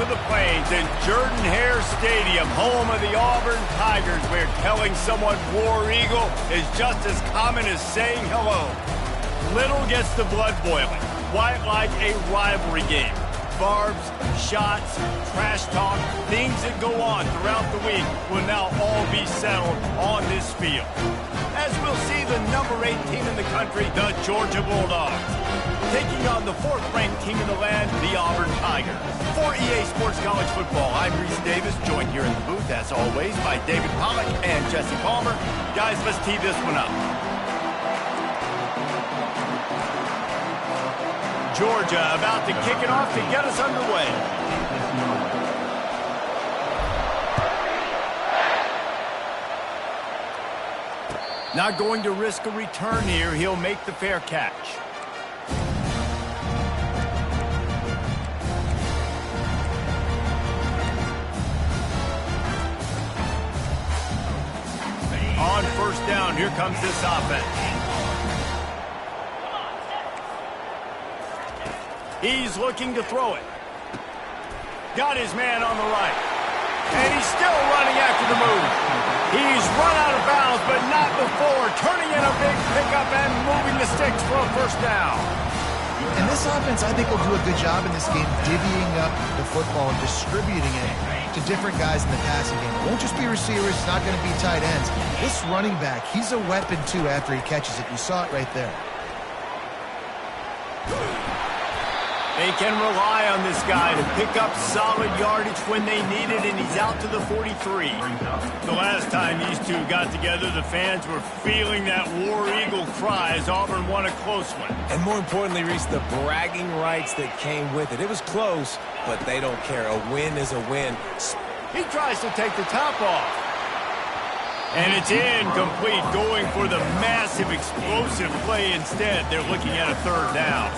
to the Plains in Jordan-Hare Stadium, home of the Auburn Tigers, where telling someone War Eagle is just as common as saying hello. Little gets the blood boiling, quite like a rivalry game. Barbs, shots, trash talk, things that go on throughout the week will now all be settled on this field. As we'll see the number 8 team in the country, the Georgia Bulldogs, taking on the 4th-ranked team in the land, the Auburn Tigers. For EA Sports College Football, I'm Reese Davis, joined here in the booth, as always, by David Pollack and Jesse Palmer. Guys, let's tee this one up. Georgia about to kick it off to get us underway. Not going to risk a return here. He'll make the fair catch. On first down, here comes this offense. He's looking to throw it. Got his man on the right. And he's still running after the move. He's run out of bounds, but not before. Turning in a big pickup and moving the sticks for a first down. And this offense, I think, will do a good job in this game divvying up the football and distributing it to different guys in the passing game. It won't just be receivers. It's not going to be tight ends. This running back, he's a weapon, too, after he catches it. You saw it right there. They can rely on this guy to pick up solid yardage when they need it, and he's out to the 43. The last time these two got together, the fans were feeling that War Eagle cry as Auburn won a close one. And more importantly, Reese, the bragging rights that came with it. It was close, but they don't care. A win is a win. He tries to take the top off. And it's incomplete, going for the massive explosive play instead. They're looking at a third down.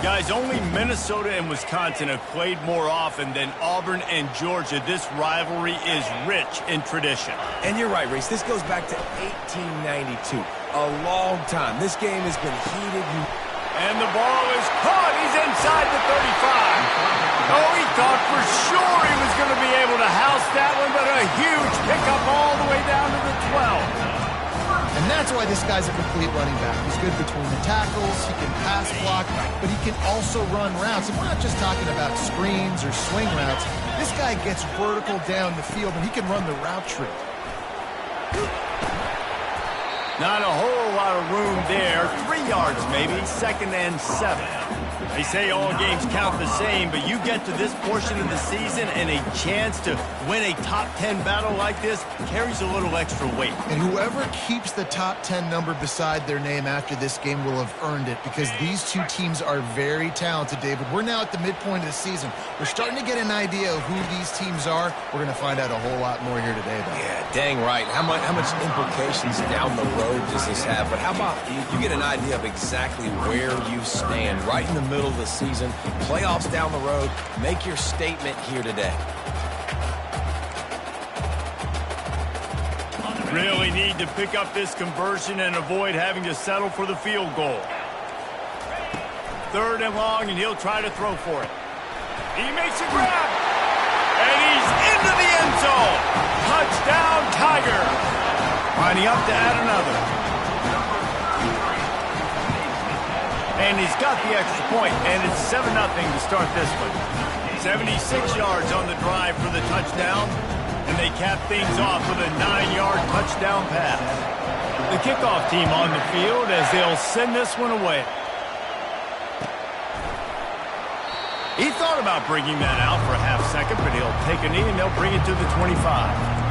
Guys, only Minnesota and Wisconsin have played more often than Auburn and Georgia. This rivalry is rich in tradition. And you're right, Reese. This goes back to 1892. A long time. This game has been heated. And the ball is caught. He's inside the 35. Oh, he thought for sure he was going to be able to house that one, but a huge pickup all the way down to the 12. And that's why this guy's a complete running back. He's good between the tackles, he can pass block, but he can also run routes. And we're not just talking about screens or swing routes. This guy gets vertical down the field, and he can run the route tree. Not a whole lot of room there. 3 yards maybe, 2nd and 7. They say all games count the same, but you get to this portion of the season and a chance to win a top 10 battle like this carries a little extra weight. And whoever keeps the top 10 number beside their name after this game will have earned it, because these two teams are very talented, David. We're now at the midpoint of the season. We're starting to get an idea of who these teams are. We're going to find out a whole lot more here today, though. Yeah, dang right. How much implications down the road does this have? But how about you get an idea of exactly where you stand right in the middle of the season, playoffs down the road. Make your statement here today. Really need to pick up this conversion and avoid having to settle for the field goal. 3rd and long, and he'll try to throw for it. He makes a grab, and he's into the end zone. Touchdown, Tiger. Lining up to add another. And he's got the extra point, and it's 7-0 to start this one. 76 yards on the drive for the touchdown, and they cap things off with a 9-yard touchdown pass. The kickoff team on the field as they'll send this one away. He thought about bringing that out for a half second, but he'll take a knee and they'll bring it to the 25.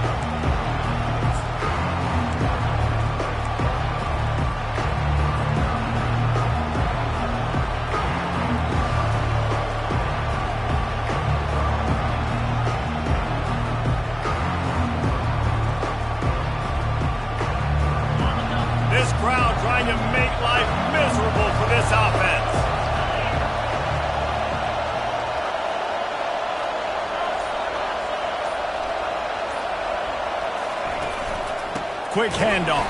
This crowd trying to make life miserable for this offense. Quick handoff.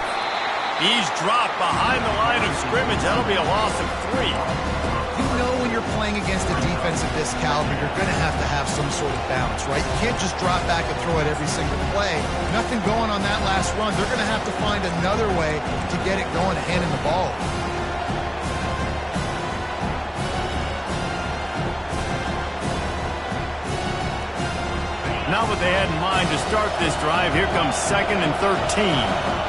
He's dropped behind the line of scrimmage. That'll be a loss of 3. You know when you're playing against a defense of this caliber, you're going to have some sort of balance, right? You can't just drop back and throw it every single play. Nothing going on that last run. They're going to have to find another way to get it going, handing the ball. Not what they had in mind to start this drive. Here comes 2nd and 13.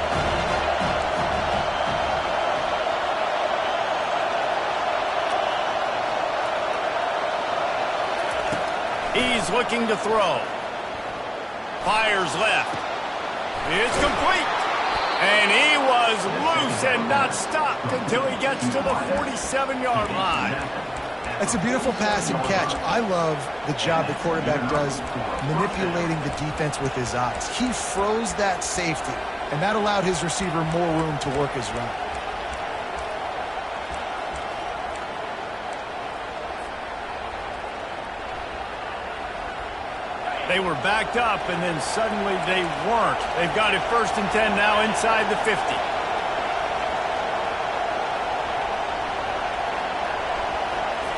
He's looking to throw. Fires left. It's complete. And he was loose and not stopped until he gets to the 47-yard line. It's a beautiful pass and catch. I love the job the quarterback does manipulating the defense with his eyes. He froze that safety, and that allowed his receiver more room to work his route. They were backed up, and then suddenly they weren't. They've got it 1st and 10 now inside the 50.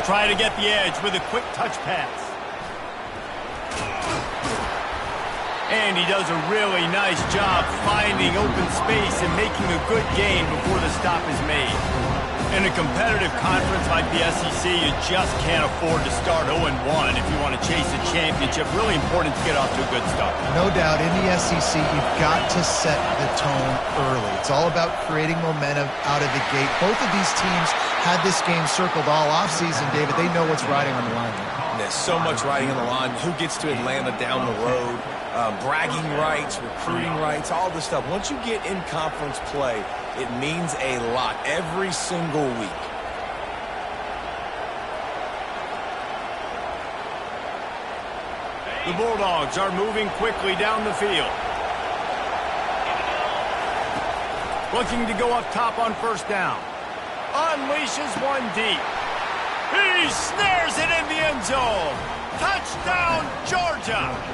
Try to get the edge with a quick touch pass. And he does a really nice job finding open space and making a good gain before the stop is made. In a competitive conference like the SEC, you just can't afford to start 0-1 if you want to chase a championship. Really important to get off to a good start. No doubt, in the SEC, you've got to set the tone early. It's all about creating momentum out of the gate. Both of these teams had this game circled all offseason, David. They know what's riding on the line. There's so much riding on the line. Who gets to Atlanta down the road? Bragging rights, recruiting rights, all this stuff. Once you get in conference play, it means a lot every single week. The Bulldogs are moving quickly down the field. Looking to go up top on 1st down. Unleashes one deep. He snares it in the end zone. Touchdown, Georgia.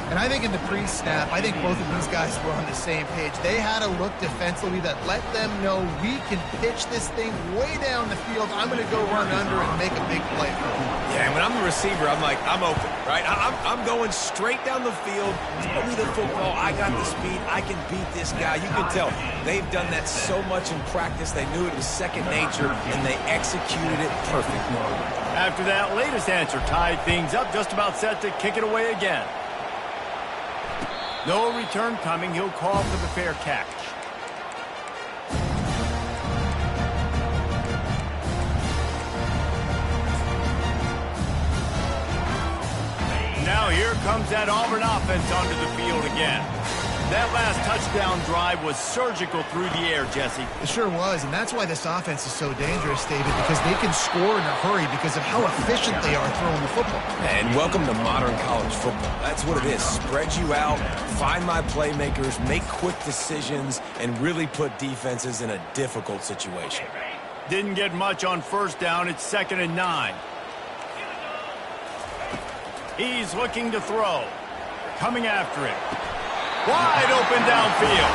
And I think in the pre-snap, I think both of these guys were on the same page. They had a look defensively that let them know we can pitch this thing way down the field. I'm going to go run under and make a big play for them. Yeah, and when I'm the receiver, I'm like, I'm open, right? I'm going straight down the field. Throw me the football. I got the speed. I can beat this guy. You can tell they've done that so much in practice. They knew it was second nature, and they executed it perfectly. After that latest answer tied things up, just about set to kick it away again. No return coming. He'll call for the fair catch. Now here comes that Auburn offense onto the field again. That last touchdown drive was surgical through the air, Jesse. It sure was, and that's why this offense is so dangerous, David, because they can score in a hurry because of how efficient they are throwing the football. And welcome to modern college football. That's what it is. Spread you out, find my playmakers, make quick decisions, and really put defenses in a difficult situation. Didn't get much on 1st down. It's 2nd and 9. He's looking to throw. Coming after him. Wide open downfield.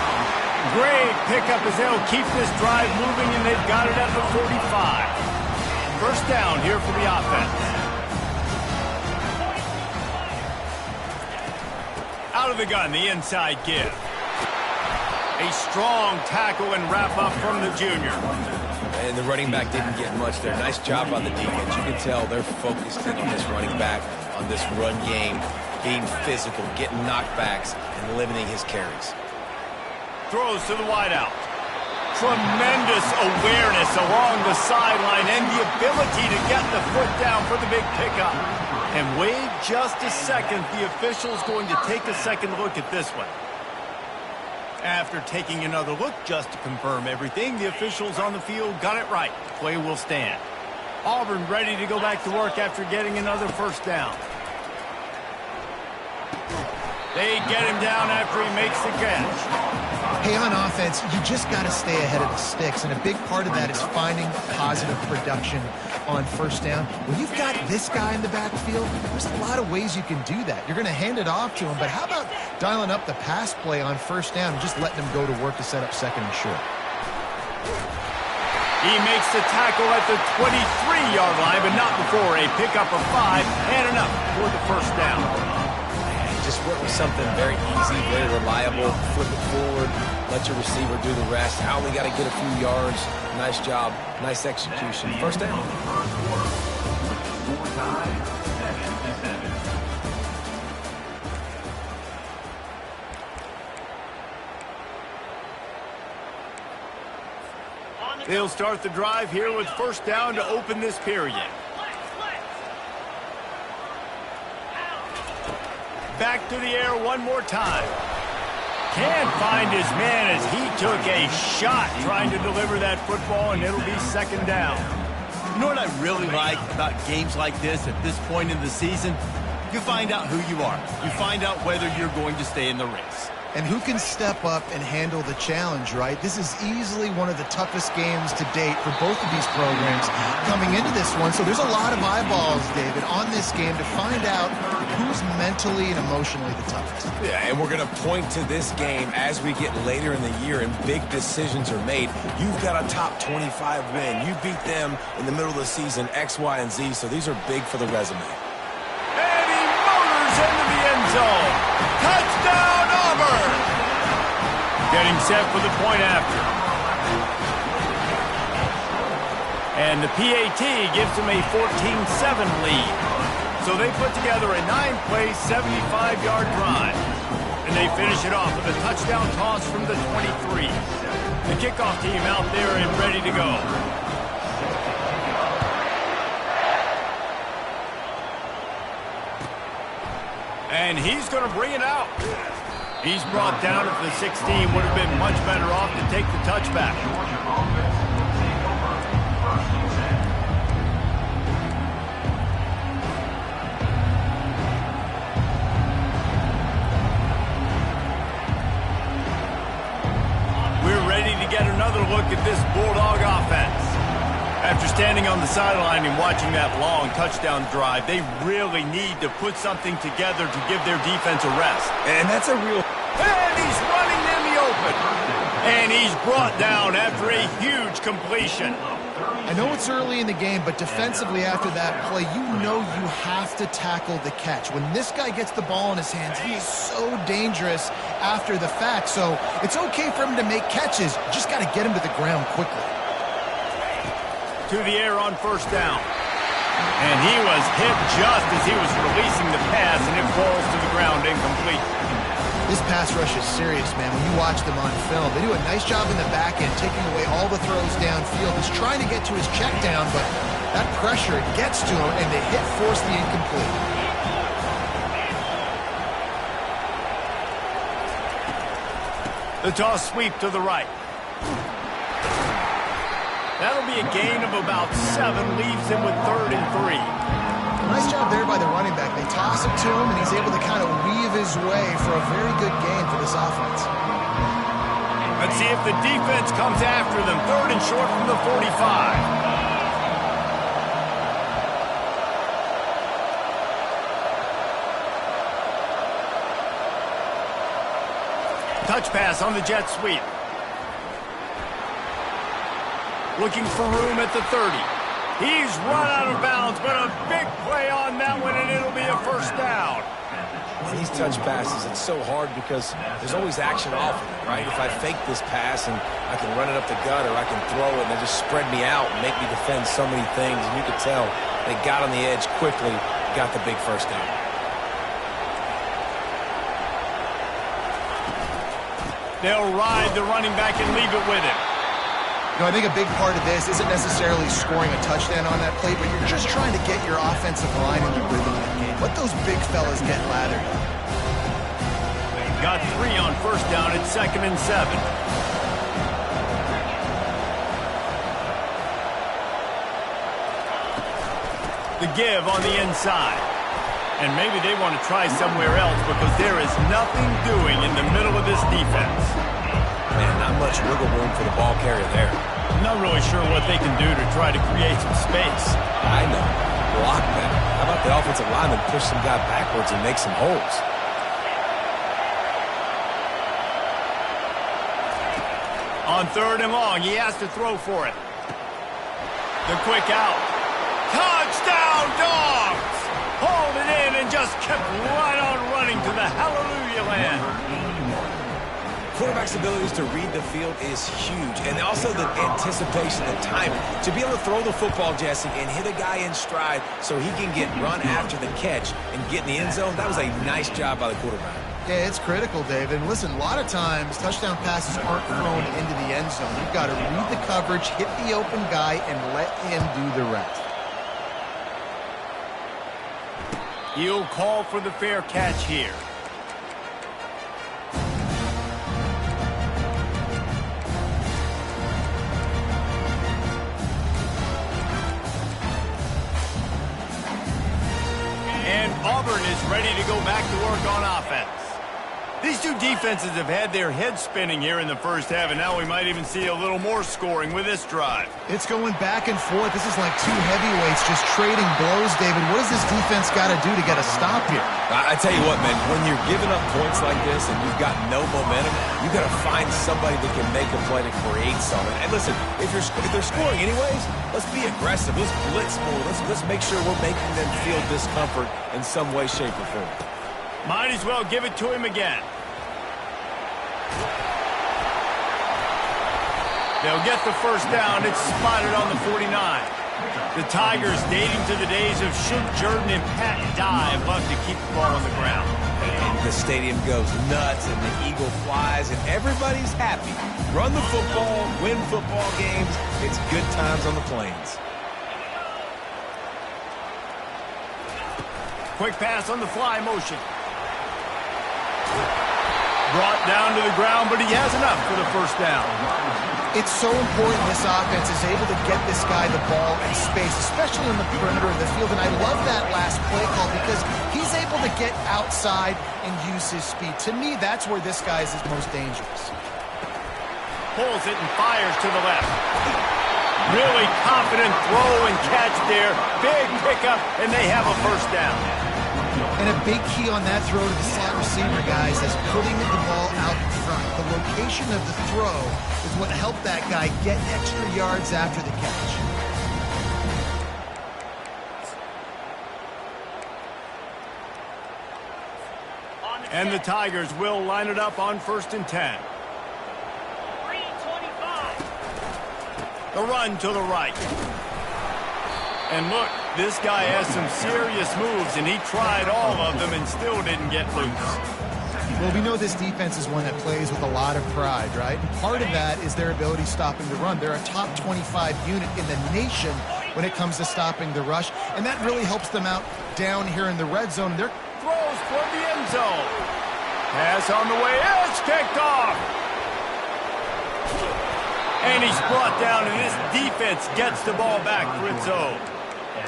Great pickup as they'll keep this drive moving, and they've got it at the 45. 1st down here for the offense. Out of the gun, the inside give. A strong tackle and wrap up from the junior. And the running back didn't get much there. Nice job on the defense. You can tell they're focused in on this running back, on this run game, being physical, getting knockbacks, and limiting his carries. Throws to the wideout. Tremendous awareness along the sideline and the ability to get the foot down for the big pickup. And wait just a second. The official's going to take a second look at this one. After taking another look just to confirm everything, the officials on the field got it right. Play will stand. Auburn ready to go back to work after getting another 1st down. They get him down after he makes the catch. Hey, on offense, you just got to stay ahead of the sticks, and a big part of that is finding positive production on 1st down. When you've got this guy in the backfield, there's a lot of ways you can do that. You're going to hand it off to him, but how about dialing up the pass play on 1st down and just letting him go to work to set up 2nd and short? He makes the tackle at the 23-yard line, but not before a pickup of 5 and enough for the first down. Just went with something very easy, very reliable. Flip it forward, let your receiver do the rest. I only got to get a few yards. Nice job, nice execution. First down. They'll start the drive here with first down to open this period. Back to the air one more time. Can't find his man as he took a shot trying to deliver that football, and it'll be second down. You know what I really like about games like this at this point in the season? You find out who you are. You find out whether you're going to stay in the race. And who can step up and handle the challenge, right? This is easily one of the toughest games to date for both of these programs coming into this one. So there's a lot of eyeballs, David, on this game to find out who's mentally and emotionally the toughest. Yeah, and we're going to point to this game as we get later in the year and big decisions are made. You've got a top 25 win. You beat them in the middle of the season, X, Y, and Z, so these are big for the resume. And he motors into the end zone. Touchdown, Auburn! Getting set for the point after. And the PAT gives them a 14-7 lead. So they put together a 9-play, 75-yard drive. And they finish it off with a touchdown toss from the 23. The kickoff team out there and ready to go. And he's going to bring it out. He's brought down at the 16. Would have been much better off to take the touchback. We're ready to get another look at this Bulldog offense. After standing on the sideline and watching that long touchdown drive, they really need to put something together to give their defense a rest. And that's a real... And he's running in the open. And he's brought down after a huge completion. I know it's early in the game, but defensively after that play, you know you have to tackle the catch. When this guy gets the ball in his hands, he is so dangerous after the fact. So it's okay for him to make catches. You just got to get him to the ground quickly. To the air on first down. And he was hit just as he was releasing the pass, and it falls to the ground incomplete. This pass rush is serious, man. When you watch them on film, they do a nice job in the back end, taking away all the throws downfield. He's trying to get to his check down, but that pressure gets to him, and the hit forced the incomplete. The toss sweep to the right. That'll be a gain of about 7, leaves him with 3rd and 3. Nice job there by the running back. They toss it to him, and he's able to kind of weave his way for a very good gain for this offense. Let's see if the defense comes after them. 3rd and short from the 45. Touch pass on the jet sweep. Looking for room at the 30. He's run out of bounds, but a big play on that one, and it'll be a first down. And these touch passes, it's so hard because there's always action off of it, right? If I fake this pass and I can run it up the gut or I can throw it and they just spread me out and make me defend so many things, and you could tell they got on the edge quickly, got the big first down. They'll ride the running back and leave it with him. You know, I think a big part of this isn't necessarily scoring a touchdown on that play, but you're just trying to get your offensive line in the rhythm of the game. Let those big fellas get lathered. Got 3 on first down at 2nd and 7. The give on the inside. And maybe they want to try somewhere else because there is nothing doing in the middle of this defense. Man, not much wiggle room for the ball carrier there. I'm not really sure what they can do to try to create some space. I know. Block better. How about the offensive lineman push some guy backwards and make some holes? On 3rd and long, he has to throw for it. The quick out. Touchdown, Dogs! Hauled it in and just kept right on running to the hallelujah land. Quarterback's abilities to read the field is huge, and also the anticipation, the timing. To be able to throw the football, Jesse, and hit a guy in stride so he can get run after the catch and get in the end zone, that was a nice job by the quarterback. Yeah, it's critical, David. And listen, a lot of times touchdown passes aren't thrown into the end zone. You've got to read the coverage, hit the open guy, and let him do the rest. He'll call for the fair catch here. And Auburn is ready to go back to work on offense. These two defenses have had their heads spinning here in the first half, and now we might even see a little more scoring with this drive. It's going back and forth. This is like two heavyweights just trading blows, David. What does this defense got to do to get a stop here? I tell you what, man, when you're giving up points like this and you've got no momentum, you've got to find somebody that can make a play to create something. And listen, if they're scoring anyways, let's be aggressive. Let's blitz more. Let's make sure we're making them feel discomfort in some way, shape, or form. Might as well give it to him again. They'll get the first down. It's spotted on the 49. The Tigers, dating to the days of Shook Jordan and Pat Dye, love to keep the ball on the ground. And the stadium goes nuts, and the eagle flies, and everybody's happy. Run the football, win football games. It's good times on the plains. Quick pass on the fly motion. Brought down to the ground, but he has enough for the first down. It's so important this offense is able to get this guy the ball in space, especially in the perimeter of the field. And I love that last play call because he's able to get outside and use his speed. To me, that's where this guy is his most dangerous. Pulls it and fires to the left. Really confident throw and catch there. Big pickup, and they have a first down. And a big key on that throw to the slot receiver, guys, is putting the ball out in front. The location of the throw is what helped that guy get extra yards after the catch. And the Tigers will line it up on 1st and 10. 325. The run to the right. And look, this guy has some serious moves, and he tried all of them and still didn't get loose. Well, we know this defense is one that plays with a lot of pride, right? And part of that is their ability stopping the run. They're a top 25 unit in the nation when it comes to stopping the rush, and that really helps them out down here in the red zone. They're throws toward the end zone. Pass on the way. It's kicked off. And he's brought down, and this defense gets the ball back for its own.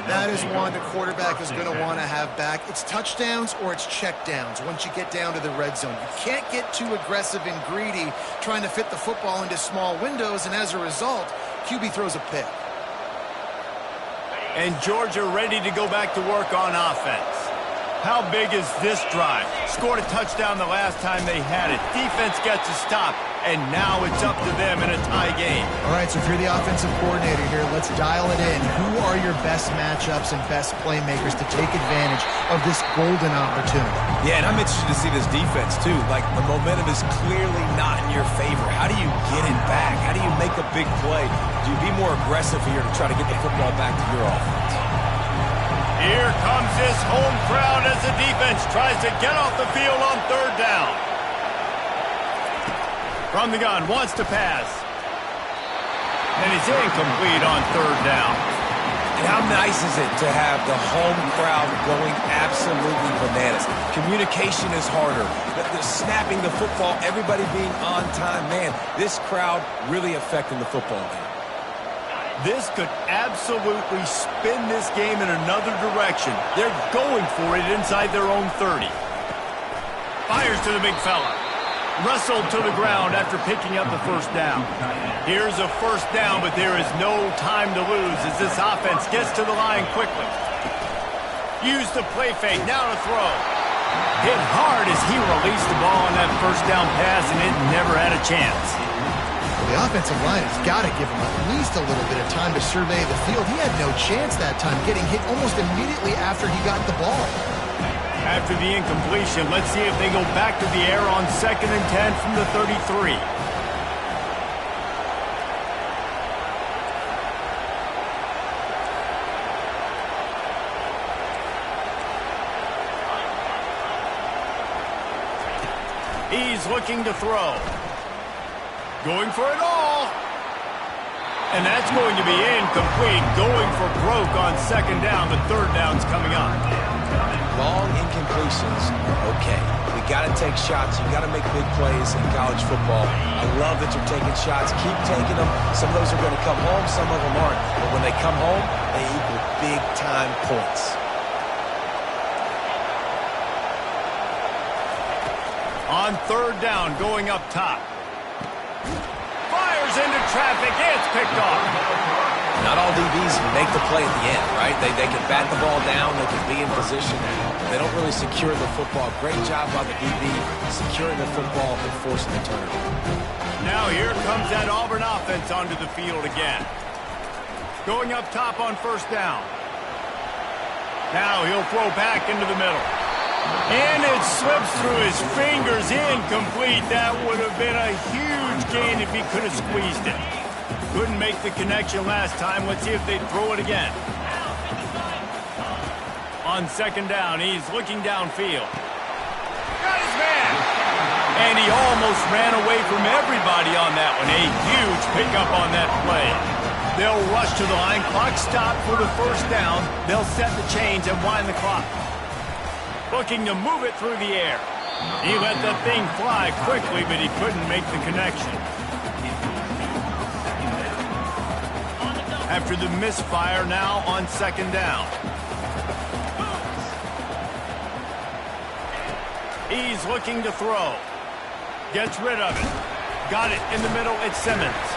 That is one the quarterback is going to want to have back. It's touchdowns or it's checkdowns once you get down to the red zone. You can't get too aggressive and greedy trying to fit the football into small windows, and as a result, QB throws a pick. And Georgia ready to go back to work on offense. How big is this drive? Scored a touchdown the last time they had it. Defense gets a stop, and now it's up to them in a tie game. All right, so if you're the offensive coordinator here, let's dial it in. Who are your best matchups and best playmakers to take advantage of this golden opportunity? Yeah, and I'm interested to see this defense, too. Like, the momentum is clearly not in your favor. How do you get it back? How do you make a big play? Do you be more aggressive here to try to get the football back to your offense? Here comes this home crowd as the defense tries to get off the field on 3rd down. From the gun, wants to pass. And he's incomplete on 3rd down. And how nice is it to have the home crowd going absolutely bananas? Communication is harder. The snapping the football, everybody being on time. Man, this crowd really affecting the football game. This could absolutely spin this game in another direction. They're going for it inside their own 30. Fires to the big fella. Wrestled to the ground after picking up the first down. Here's a first down, but there is no time to lose as this offense gets to the line quickly. Use the play fake, now to throw. Hit hard as he released the ball on that first down pass, and it never had a chance. The offensive line has got to give him at least a little bit of time to survey the field. He had no chance that time, getting hit almost immediately after he got the ball. After the incompletion, let's see if they go back to the air on 2nd and 10 from the 33. He's looking to throw. Going for it all. And that's going to be incomplete. Going for broke on 2nd down. The 3rd down's coming up. Long incompletions are okay. We got to take shots. You got to make big plays in college football. I love that you're taking shots. Keep taking them. Some of those are going to come home. Some of them aren't. But when they come home, they equal big-time points. On 3rd down, going up top. Fires into traffic. It's picked off. Not all DBs make the play at the end, right? They can bat the ball down. They can be in position. They don't really secure the football. Great job by the DB securing the football and forcing the turnover. Now here comes that Auburn offense onto the field again. Going up top on 1st down. Now he'll throw back into the middle. And it slips through his fingers, incomplete. That would have been a huge gain if he could have squeezed it. Couldn't make the connection last time. Let's see if they throw it again. On 2nd down, he's looking downfield. Got his man. And he almost ran away from everybody on that one. A huge pickup on that play. They'll rush to the line. Clock stopped for the 1st down. They'll set the chains and wind the clock. Looking to move it through the air. He let the thing fly quickly, but he couldn't make the connection. After the misfire, now on 2nd down. He's looking to throw. Gets rid of it. Got it in the middle. It's Simmons.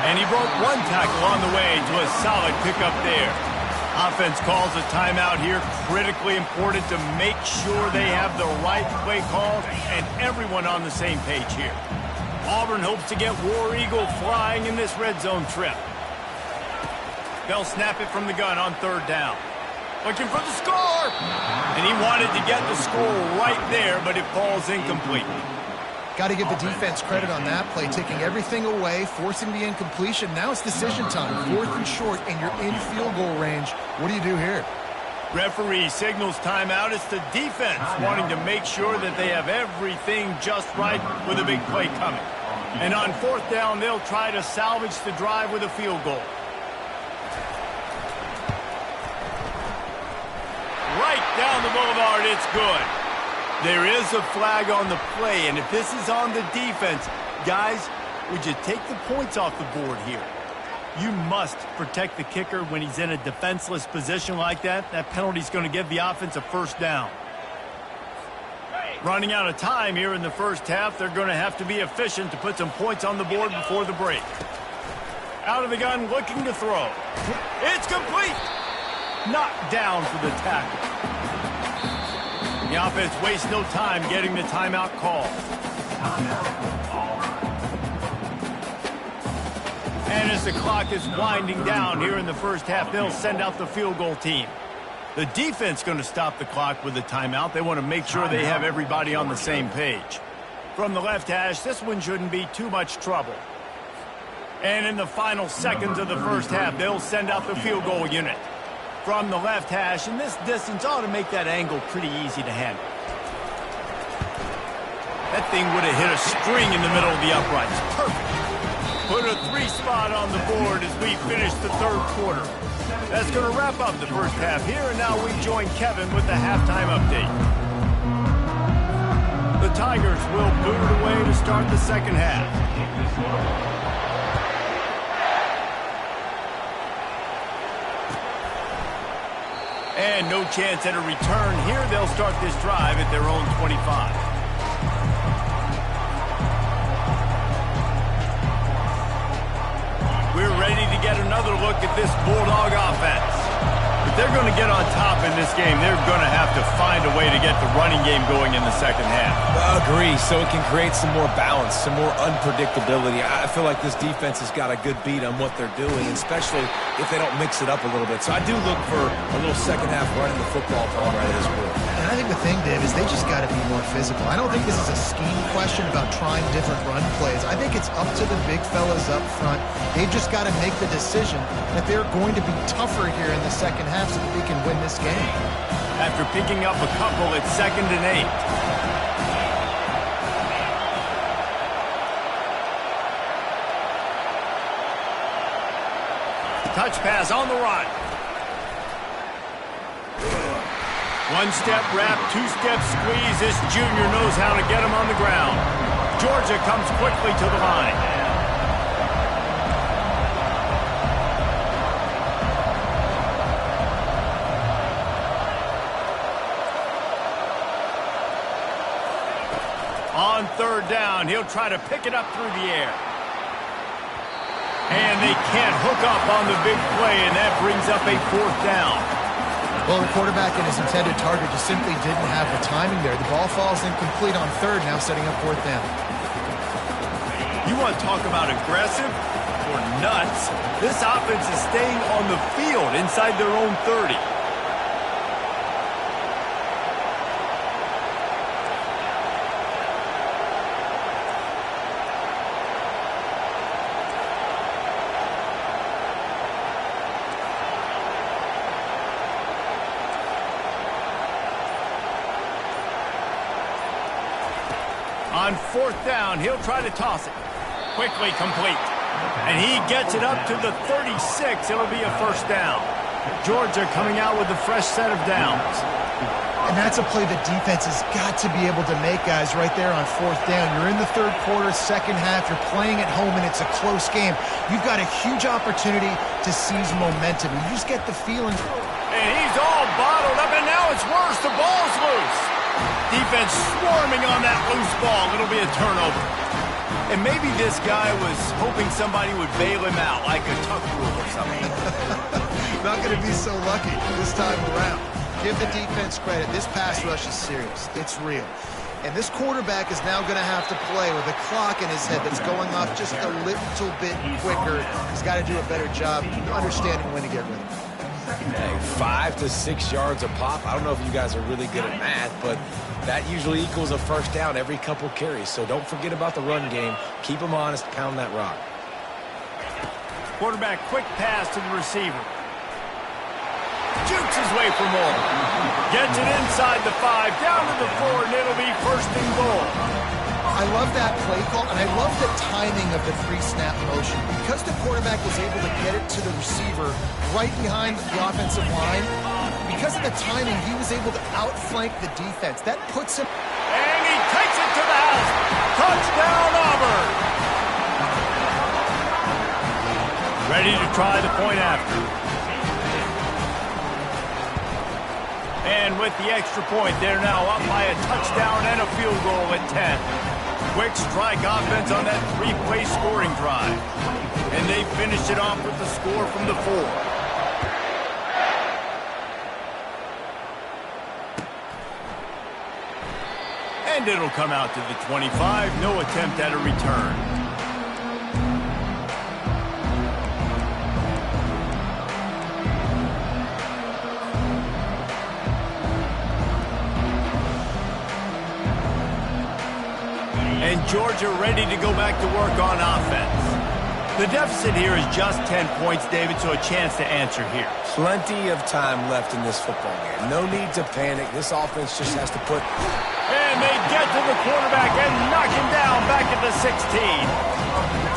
And he broke one tackle on the way to a solid pickup there. Offense calls a timeout here. Critically important to make sure they have the right play call and everyone on the same page here. Auburn hopes to get War Eagle flying in this red zone trip. They'll snap it from the gun on 3rd down. Looking for the score! And he wanted to get the score right there, but it falls incomplete. Got to give the defense credit on that play, taking everything away, forcing the incompletion. Now it's decision time. 4th and short, and you're in field goal range. What do you do here? Referee signals timeout. It's the defense wanting to make sure that they have everything just right with a big play coming. And on 4th down, they'll try to salvage the drive with a field goal. Right down the boulevard, it's good. There is a flag on the play, and if this is on the defense, guys, would you take the points off the board here? You must protect the kicker when he's in a defenseless position like that. That penalty's going to give the offense a 1st down. Running out of time here in the 1st half, they're going to have to be efficient to put some points on the board before the break. Out of the gun, looking to throw. It's complete! Knocked down for the tackle. The offense wastes no time getting the timeout call. And as the clock is winding down here in the 1st half, they'll send out the field goal team. The defense going to stop the clock with the timeout. They want to make sure they have everybody on the same page. From the left hash, this one shouldn't be too much trouble. And in the final seconds of the 1st half, they'll send out the field goal unit. From the left hash, and this distance ought to make that angle pretty easy to handle. That thing would have hit a string in the middle of the uprights. Perfect. Put a 3 spot on the board as we finish the 3rd quarter. That's going to wrap up the 1st half here, and now we join Kevin with the halftime update. The Tigers will boot it away to start the 2nd half. And no chance at a return here. They'll start this drive at their own 25. We're ready to get another look at this Bulldog offense. If they're going to get on top in this game, they're going to have to find a way to to get the running game going in the second half. Agree, so it can create some more balance, some more unpredictability. I feel like this defense has got a good beat on what they're doing, especially if they don't mix it up a little bit. So I do look for a little second half running the football from right of this group. And I think the thing, Dave, is they just got to be more physical. I don't think this is a scheme question about trying different run plays. I think it's up to the big fellas up front. They've just got to make the decision that they're going to be tougher here in the second half so that they can win this game. After picking up a couple, it's 2nd and 8. Touch pass on the run. One step wrap, two-step squeeze. This junior knows how to get him on the ground. Georgia comes quickly to the line. On 3rd down, he'll try to pick it up through the air. And they can't hook up on the big play, and that brings up a 4th down. Well, the quarterback and his intended target just simply didn't have the timing there. The ball falls incomplete on 3rd, now setting up 4th down. You want to talk about aggressive or nuts? This offense is staying on the field inside their own 30. On 4th down, he'll try to toss it. Quickly complete. And he gets it up to the 36. It'll be a 1st down. Georgia coming out with a fresh set of downs. And that's a play the defense has got to be able to make, guys, right there on 4th down. You're in the 3rd quarter, second half. You're playing at home, and it's a close game. You've got a huge opportunity to seize momentum. You just get the feeling. And he's all bottled up, and now it's worse. The ball's loose. Defense swarming on that loose ball. It'll be a turnover. And maybe this guy was hoping somebody would bail him out, like a tuck rule or something. Not going to be so lucky this time around. Give the defense credit. This pass rush is serious. It's real. And this quarterback is now going to have to play with a clock in his head that's going off just a little bit quicker. He's got to do a better job understanding when to get rid of it. Hey, 5 to 6 yards a pop. I don't know if you guys are really good at math, but that usually equals a 1st down every couple carries. So don't forget about the run game. Keep them honest. Pound that rock. Quarterback quick pass to the receiver. Jukes his way for more. Gets it inside the 5, down to the 4, and it'll be 1st and goal. I love that play call, and I love the timing of the 3-snap motion. Because the quarterback was able to get it to the receiver right behind the offensive line, because of the timing, he was able to outflank the defense. That puts him... And he takes it to the house. Touchdown, Auburn. Ready to try the point after. And with the extra point, they're now up by a touchdown and a field goal at 10. Quick strike offense on that 3-play scoring drive. And they finish it off with the score from the 4. And it'll come out to the 25. No attempt at a return. And Georgia ready to go back to work on offense. The deficit here is just 10 points, David, so a chance to answer here. Plenty of time left in this football game. No need to panic. This offense just has to put... And they get to the quarterback and knock him down back at the 16.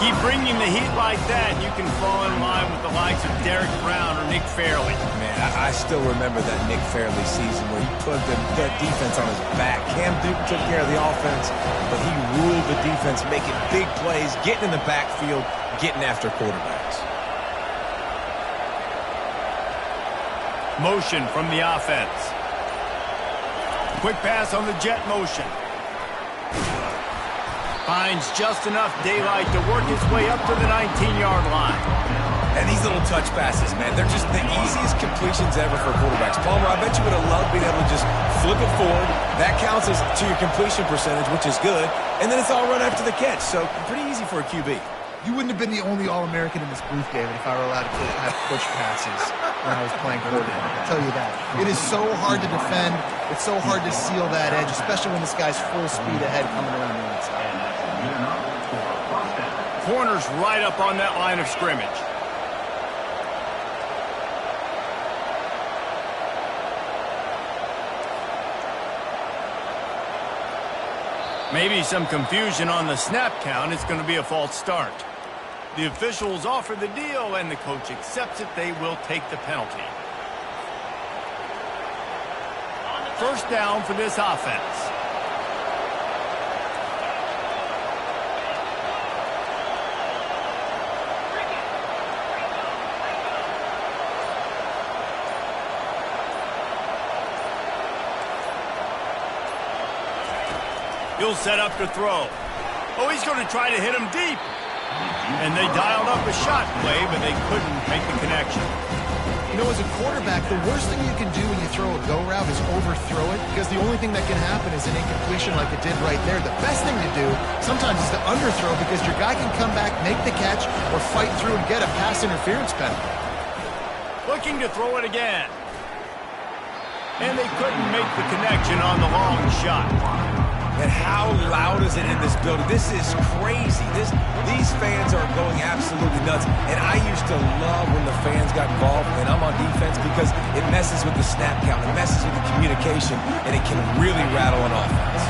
Keep bringing the heat like that, and you can fall in line with the likes of Derek Brown or Nick Fairley. Man, I still remember that Nick Fairley season where he put the defense on his back. Cam Newton took care of the offense, but he ruled the defense, making big plays, getting in the backfield, getting after quarterbacks. Motion from the offense. Quick pass on the jet motion. Finds just enough daylight to work his way up to the 19-yard line. And these little touch passes, man, they're just the easiest completions ever for quarterbacks. Palmer, I bet you would have loved being able to just flip it forward. That counts as to your completion percentage, which is good. And then it's all run after the catch. So pretty easy for a QB. You wouldn't have been the only All-American in this booth, David, if I were allowed to have push passes when I was playing quarterback. I'll tell you that. It is so hard to defend. It's so hard to seal that edge, especially when this guy's full speed ahead coming around the outside. Corner's right up on that line of scrimmage. Maybe some confusion on the snap count. It's going to be a false start. The officials offer the deal, and the coach accepts it. They will take the penalty. First down for this offense. He'll set up to throw. Oh, he's going to try to hit him deep. And they dialed up a shot play, but they couldn't make the connection. You know, as a quarterback, the worst thing you can do when you throw a go route is overthrow it, because the only thing that can happen is an incompletion like it did right there. The best thing to do sometimes is to underthrow, because your guy can come back, make the catch, or fight through and get a pass interference penalty. Looking to throw it again. And they couldn't make the connection on the long shot. And how loud is it in this building? This is crazy. These fans are going absolutely nuts. And I used to love when the fans got involved, and I'm on defense, because it messes with the snap count. It messes with the communication, and it can really rattle an offense.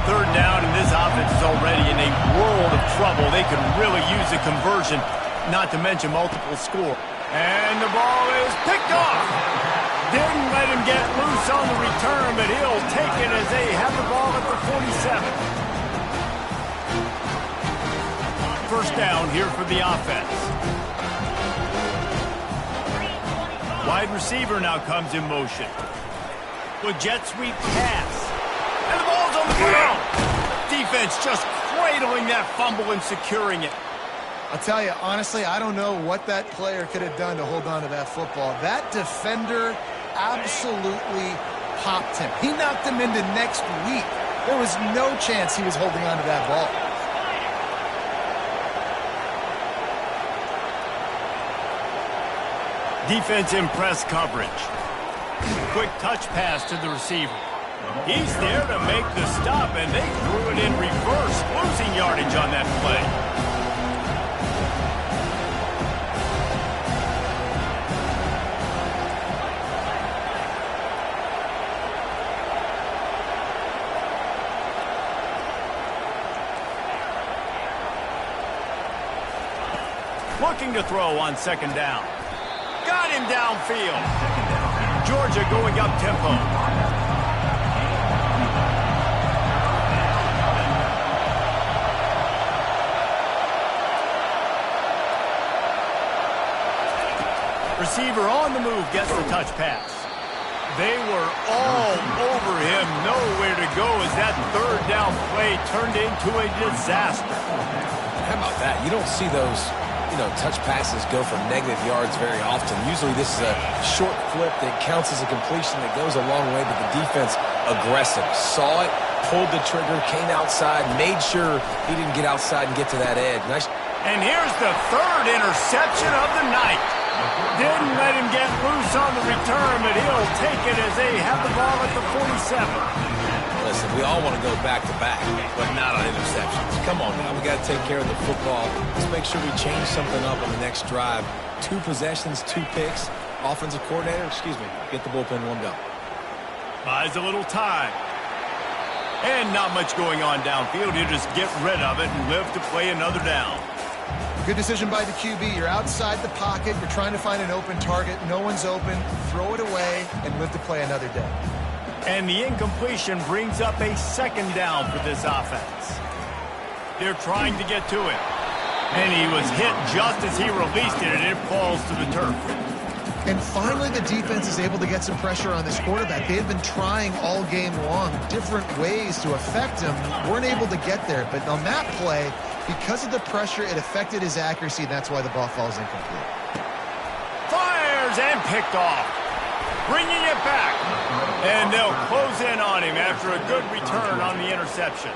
Third down, and this offense is already in a world of trouble. They could really use a conversion, not to mention multiple score. And the ball is picked off. Didn't let him get loose on the return, but he'll take it as they have the ball at the 47. First down here for the offense. Wide receiver now comes in motion. With jet sweep pass. And the ball's on the ground. Defense just cradling that fumble and securing it. I'll tell you, honestly, I don't know what that player could have done to hold on to that football. That defender absolutely popped him. He knocked him into next week. There was no chance he was holding on to that ball. Defense in press coverage. Quick touch pass to the receiver. He's there to make the stop, and they threw it in reverse, losing yardage on that play. Looking to throw on second down. Got him downfield. Georgia going up tempo. Receiver on the move gets the touch pass. They were all over him, nowhere to go as that third down play turned into a disaster. How about that? You don't see those touch passes go for negative yards very often. Usually this is a short flip that counts as a completion that goes a long way, but the defense aggressive. Saw it, pulled the trigger, came outside, made sure he didn't get outside and get to that edge. Nice. And here's the third interception of the night. Didn't let him get loose on the return, but he'll take it as they have the ball at the 47. Listen, we all want to go back-to-back, but not on interceptions. Come on now, we got to take care of the football. Let's make sure we change something up on the next drive. 2 possessions, 2 picks. Offensive coordinator, get the bullpen warmed up. Buys a little time. And not much going on downfield. You just get rid of it and live to play another down. Good decision by the QB. You're outside the pocket. You're trying to find an open target. No one's open. Throw it away and live to play another day. And the incompletion brings up a second down for this offense. They're trying to get to it. And he was hit just as he released it, and it falls to the turf. And finally, the defense is able to get some pressure on this quarterback. They had been trying all game long different ways to affect him. Weren't able to get there. But on that play, Because of the pressure, it affected his accuracy, and that's why the ball falls incomplete. Fires and picked off. Bringing it back. And they'll close in on him after a good return on the interception.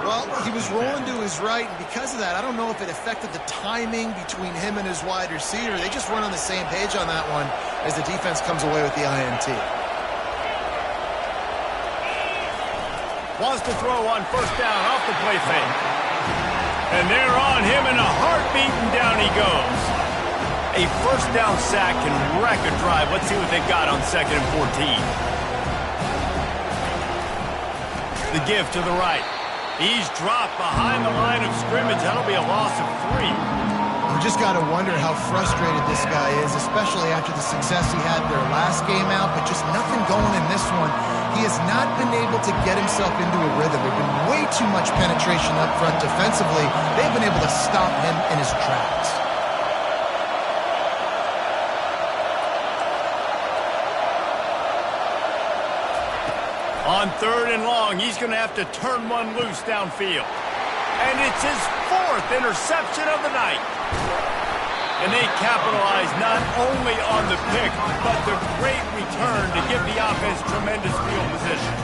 Well, he was rolling to his right, and because of that, I don't know if it affected the timing between him and his wide receiver. They just weren't on the same page on that one as the defense comes away with the INT. Wants to throw on first down off the play fake. And they're on him in a heartbeat, and down he goes. A first down sack can wreck a drive. Let's see what they've got on 2nd and 14. The give to the right. He's dropped behind the line of scrimmage. That'll be a loss of 3. You just got to wonder how frustrated this guy is, especially after the success he had their last game out, but just nothing going in this one. He has not been able to get himself into a rhythm. There's been way too much penetration up front defensively. They've been able to stop him in his tracks. On 3rd and long, he's going to have to turn one loose downfield. And it's his 4th interception of the night. And they capitalize not only on the pick, but the great return to give the offense tremendous field position.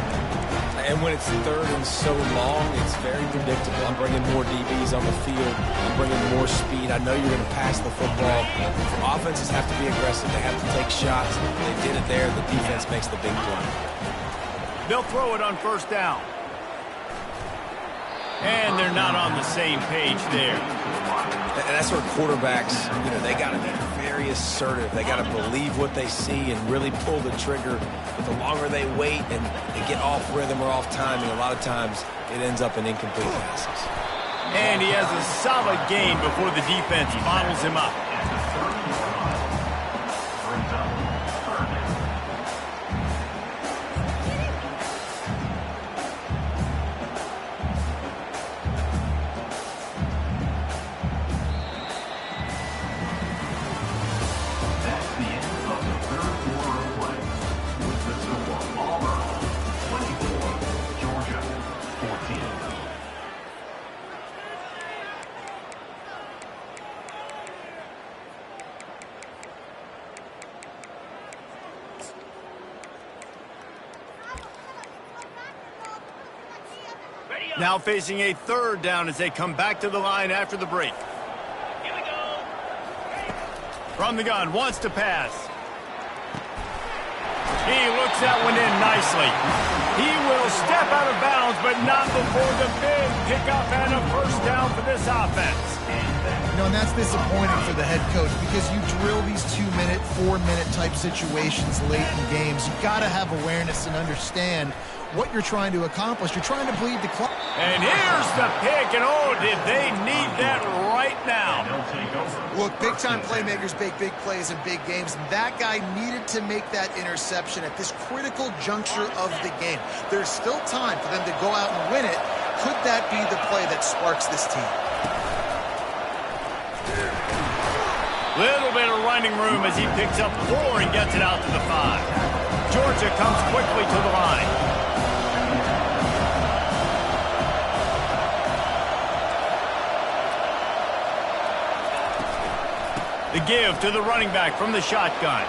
And when it's 3rd and so long, it's very predictable. I'm bringing more DBs on the field. I'm bringing more speed. I know you're going to pass the football. Offenses have to be aggressive. They have to take shots. They did it there. The defense makes the big play. They'll throw it on first down. And they're not on the same page there. And that's where quarterbacks, they got to be very assertive. They got to believe what they see and really pull the trigger. But the longer they wait and they get off rhythm or off timing, a lot of times it ends up in incomplete passes. And he has a solid gain before the defense bottles him up. Now facing a 3rd down as they come back to the line after the break. Here we go. From the gun, wants to pass. He looks that one in nicely. He will step out of bounds, but not before the big pickup and a first down for this offense. And that's disappointing for the head coach because you drill these 2-minute, 4-minute type situations late in games. You've got to have awareness and understand what you're trying to accomplish. You're trying to bleed the clock. And here's the pick, and oh, did they need that right now. Look, big-time playmakers make big plays in big games, and that guy needed to make that interception at this critical juncture of the game. There's still time for them to go out and win it. Could that be the play that sparks this team? Little bit of running room as he picks up 4 and gets it out to the 5. Georgia comes quickly to the line. The give to the running back from the shotgun.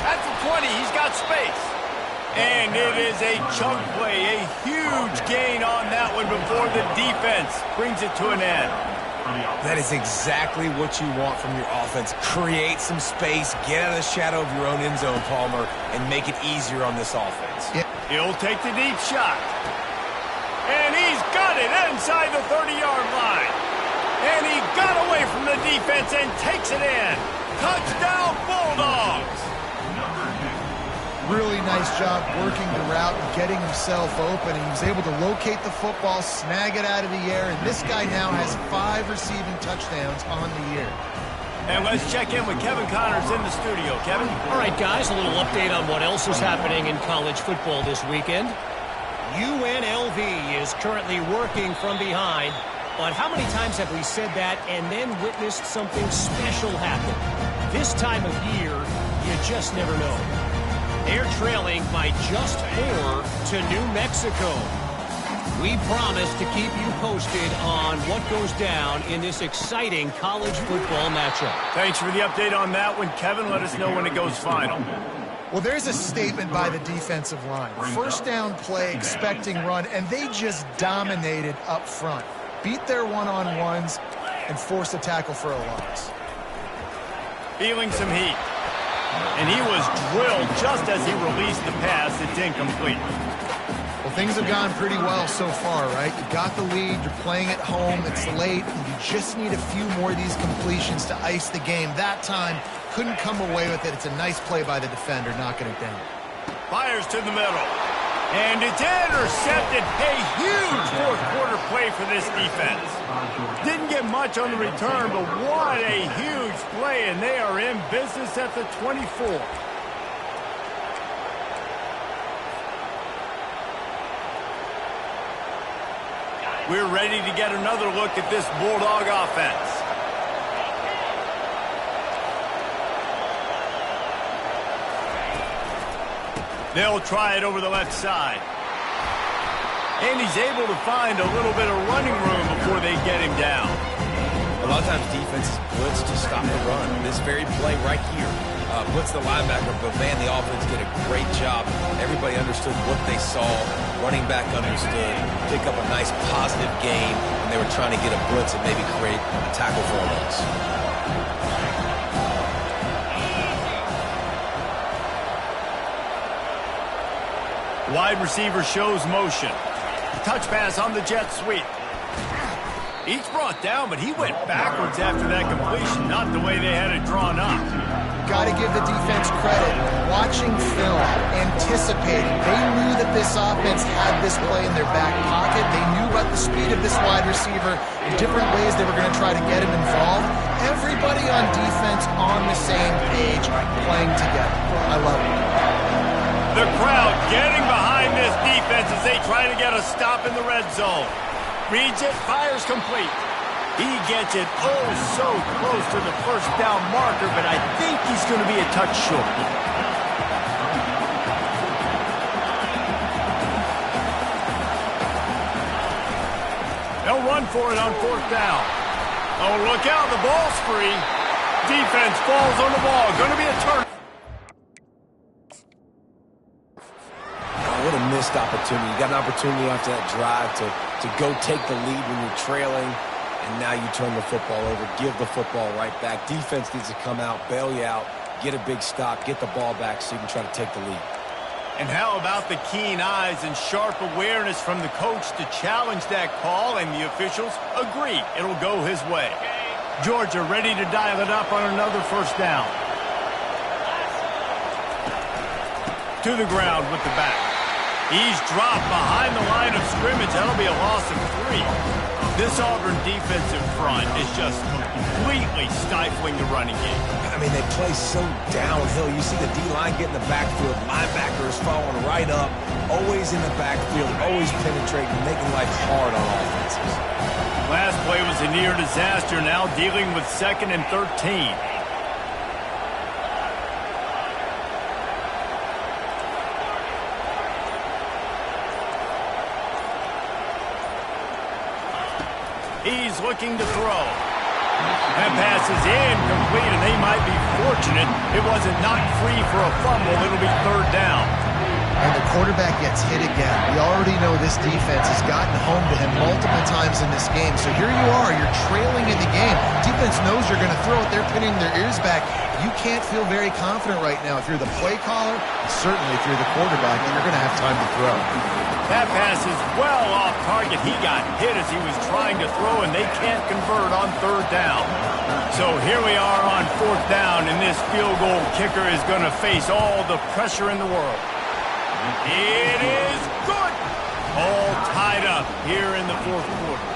At the 20, he's got space. And it is a chunk play, a huge gain on that one before the defense brings it to an end. That is exactly what you want from your offense. Create some space, get out of the shadow of your own end zone, Palmer, and make it easier on this offense. Yeah. He'll take the deep shot. And he's got it inside the 30-yard line. And he got away from the defense and takes it in. Touchdown, Bulldogs! Really nice job working the route and getting himself open. And he was able to locate the football, snag it out of the air, and this guy now has 5 receiving touchdowns on the year. And let's check in with Kevin Connors in the studio. Kevin? All right, guys, a little update on what else is happening in college football this weekend. UNLV is currently working from behind. But how many times have we said that and then witnessed something special happen? This time of year, you just never know. They're trailing by just 4 to New Mexico. We promise to keep you posted on what goes down in this exciting college football matchup. Thanks for the update on that one, Kevin. Let us know when it goes final. Well, there's a statement by the defensive line. First down play, expecting run, and they just dominated up front. Beat their one-on-ones and forced a tackle for a loss. Feeling some heat. And he was drilled just as he released the pass. It's incomplete. Well, things have gone pretty well so far, right? You got the lead, you're playing at home, it's late, and you just need a few more of these completions to ice the game. That time, couldn't come away with it. It's a nice play by the defender, knocking it down. Fires to the middle. And it's intercepted. A huge fourth quarter play for this defense. Didn't get much on the return, but what a huge play, and they are in business at the 24. We're ready to get another look at this Bulldog offense. They'll try it over the left side. And he's able to find a little bit of running room before they get him down. A lot of times defenses blitz to stop the run. This very play right here blitz the linebacker, but man, the offense did a great job. Everybody understood what they saw. Running back understood. Pick up a nice positive gain, and they were trying to get a blitz and maybe create a tackle for a loss. Wide receiver shows motion. Touch pass on the jet sweep. He's brought down, but he went backwards after that completion, not the way they had it drawn up. Got to give the defense credit. Watching film, anticipating. They knew that this offense had this play in their back pocket. They knew about the speed of this wide receiver, the different ways they were going to try to get him involved. Everybody on defense on the same page, playing together. I love it. The crowd getting behind this defense as they try to get a stop in the red zone. Reads it, fires complete. He gets it so close to the first down marker, but I think he's going to be a touch short. They'll run for it on fourth down. Oh, look out, the ball's free. Defense falls on the ball. Going to be a turn. What a missed opportunity. You got an opportunity after that drive to go take the lead when you're trailing, and now you turn the football over, give the football right back. Defense needs to come out, bail you out, get a big stop, get the ball back so you can try to take the lead. And how about the keen eyes and sharp awareness from the coach to challenge that call, and the officials agree it'll go his way. Georgia ready to dial it up on another first down. To the ground with the back. He's dropped behind the line of scrimmage. That'll be a loss of 3. This Auburn defensive front is just completely stifling the running game. I mean, they play so downhill. You see the D-line get in the backfield. Linebackers following right up. Always in the backfield. Always penetrating, making life hard on offenses. Last play was a near disaster. Now dealing with 2nd and 13. He's looking to throw. That pass is incomplete, and they might be fortunate it wasn't knocked free for a fumble. It'll be third down. And the quarterback gets hit again. We already know this defense has gotten home to him multiple times in this game. So here you are, you're trailing in the game. Defense knows you're going to throw it. They're pinning their ears back. You can't feel very confident right now if you're the play caller, and certainly if you're the quarterback, that you're going to have time to throw. That pass is well off target. He got hit as he was trying to throw, and they can't convert on third down. So here we are on fourth down, and this field goal kicker is going to face all the pressure in the world. It is good. All tied up here in the fourth quarter.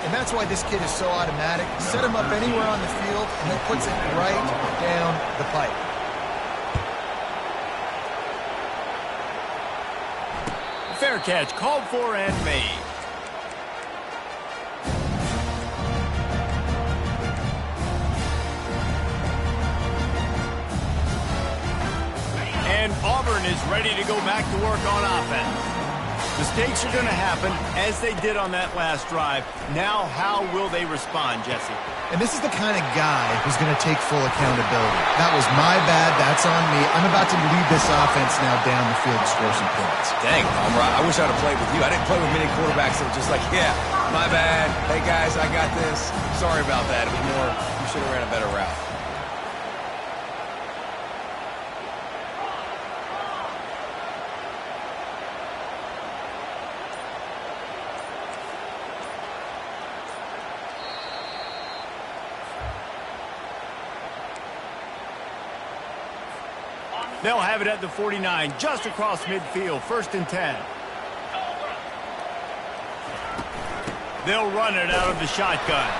And that's why this kid is so automatic. Set him up anywhere on the field, and he puts it right down the pipe. Fair catch called for and made. And Auburn is ready to go back to work on offense. Mistakes are going to happen, as they did on that last drive. Now, how will they respond, Jesse? And this is the kind of guy who's going to take full accountability. That was my bad. That's on me. I'm about to lead this offense now down the field to score some points. Dang, Palmer, I wish I'd have played with you. I didn't play with many quarterbacks that were just like, yeah, my bad. Hey, guys, I got this. Sorry about that. It was more, you should have ran a better route. They'll have it at the 49, just across midfield, 1st and 10. They'll run it out of the shotgun.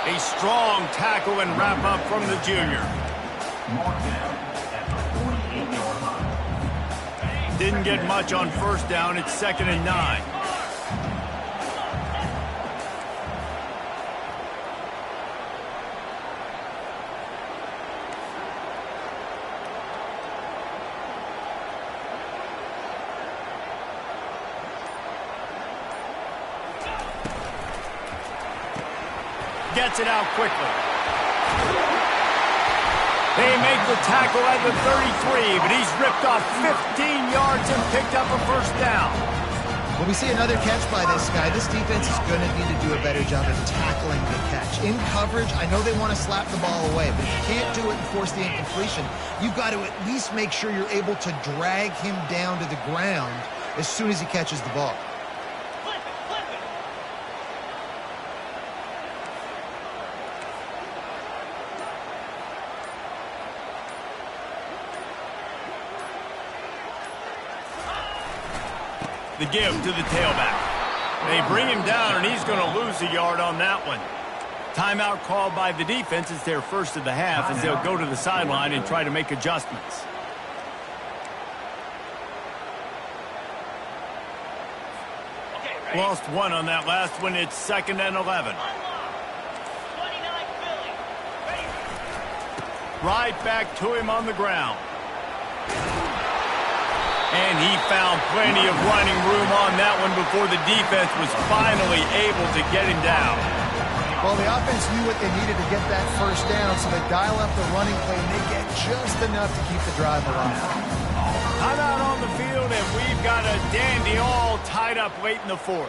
A strong tackle and wrap up from the junior. Didn't get much on 1st down. It's 2nd and 9. Gets it out quickly. They make the tackle at the 33, but he's ripped off 15 yards and picked up a 1st down. When we see another catch by this guy, this defense is going to need to do a better job of tackling the catch. In coverage, I know they want to slap the ball away, but if you can't do it and force the incompletion, you've got to at least make sure you're able to drag him down to the ground as soon as he catches the ball. The give to the tailback. They bring him down, and he's going to lose a yard on that one. Timeout called by the defense. It's their 1st of the half as they'll go to the sideline and try to make adjustments. Lost 1 on that last one. It's 2nd and 11. Right back to him on the ground. And he found plenty of running room on that one before the defense was finally able to get him down. Well, the offense knew what they needed to get that 1st down, so they dial up the running play, and they get just enough to keep the drive alive. Timeout on the field, and we've got a dandy all tied up late in the 4th.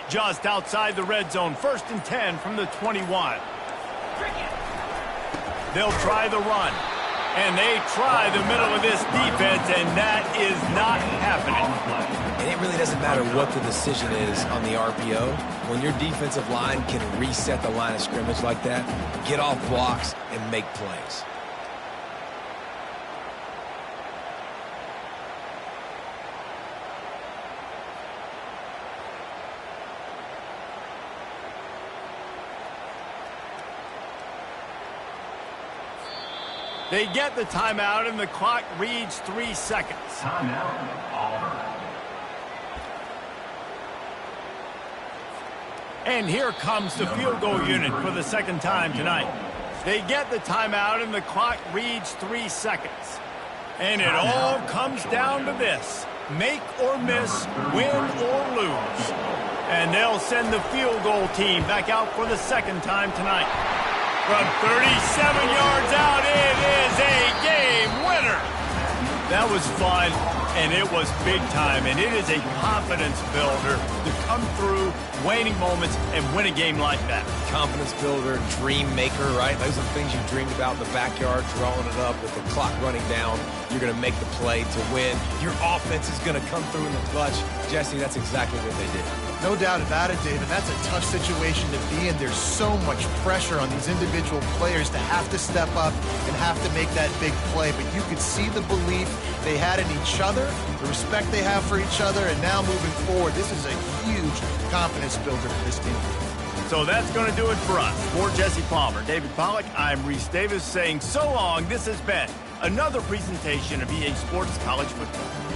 Just outside the red zone, 1st and 10 from the 21. They'll try the run. And they try the middle of this defense, and that is not happening. And it really doesn't matter what the decision is on the RPO. When your defensive line can reset the line of scrimmage like that, get off blocks and make plays. They get the timeout, and the clock reads 3 seconds. Timeout, Auburn. And here comes the field goal unit for the 2nd time tonight. They get the timeout, and the clock reads 3 seconds. And it all comes down to this: make or miss, win or lose. And they'll send the field goal team back out for the 2nd time tonight. From 37 yards out, it is a game winner. That was fun, and it was big time, and it is a confidence builder to come through waning moments and win a game like that. Confidence builder, dream maker, right? Those are the things you dreamed about in the backyard, drawing it up with the clock running down. You're going to make the play to win. Your offense is going to come through in the clutch. Jesse, that's exactly what they did. No doubt about it, David. That's a tough situation to be in. There's so much pressure on these individual players to have to step up and have to make that big play. But you could see the belief they had in each other, the respect they have for each other, and now moving forward, this is a huge confidence builder for this team. So that's going to do it for us. For Jesse Palmer, David Pollack, I'm Reese Davis saying so long. This has been another presentation of EA Sports College Football.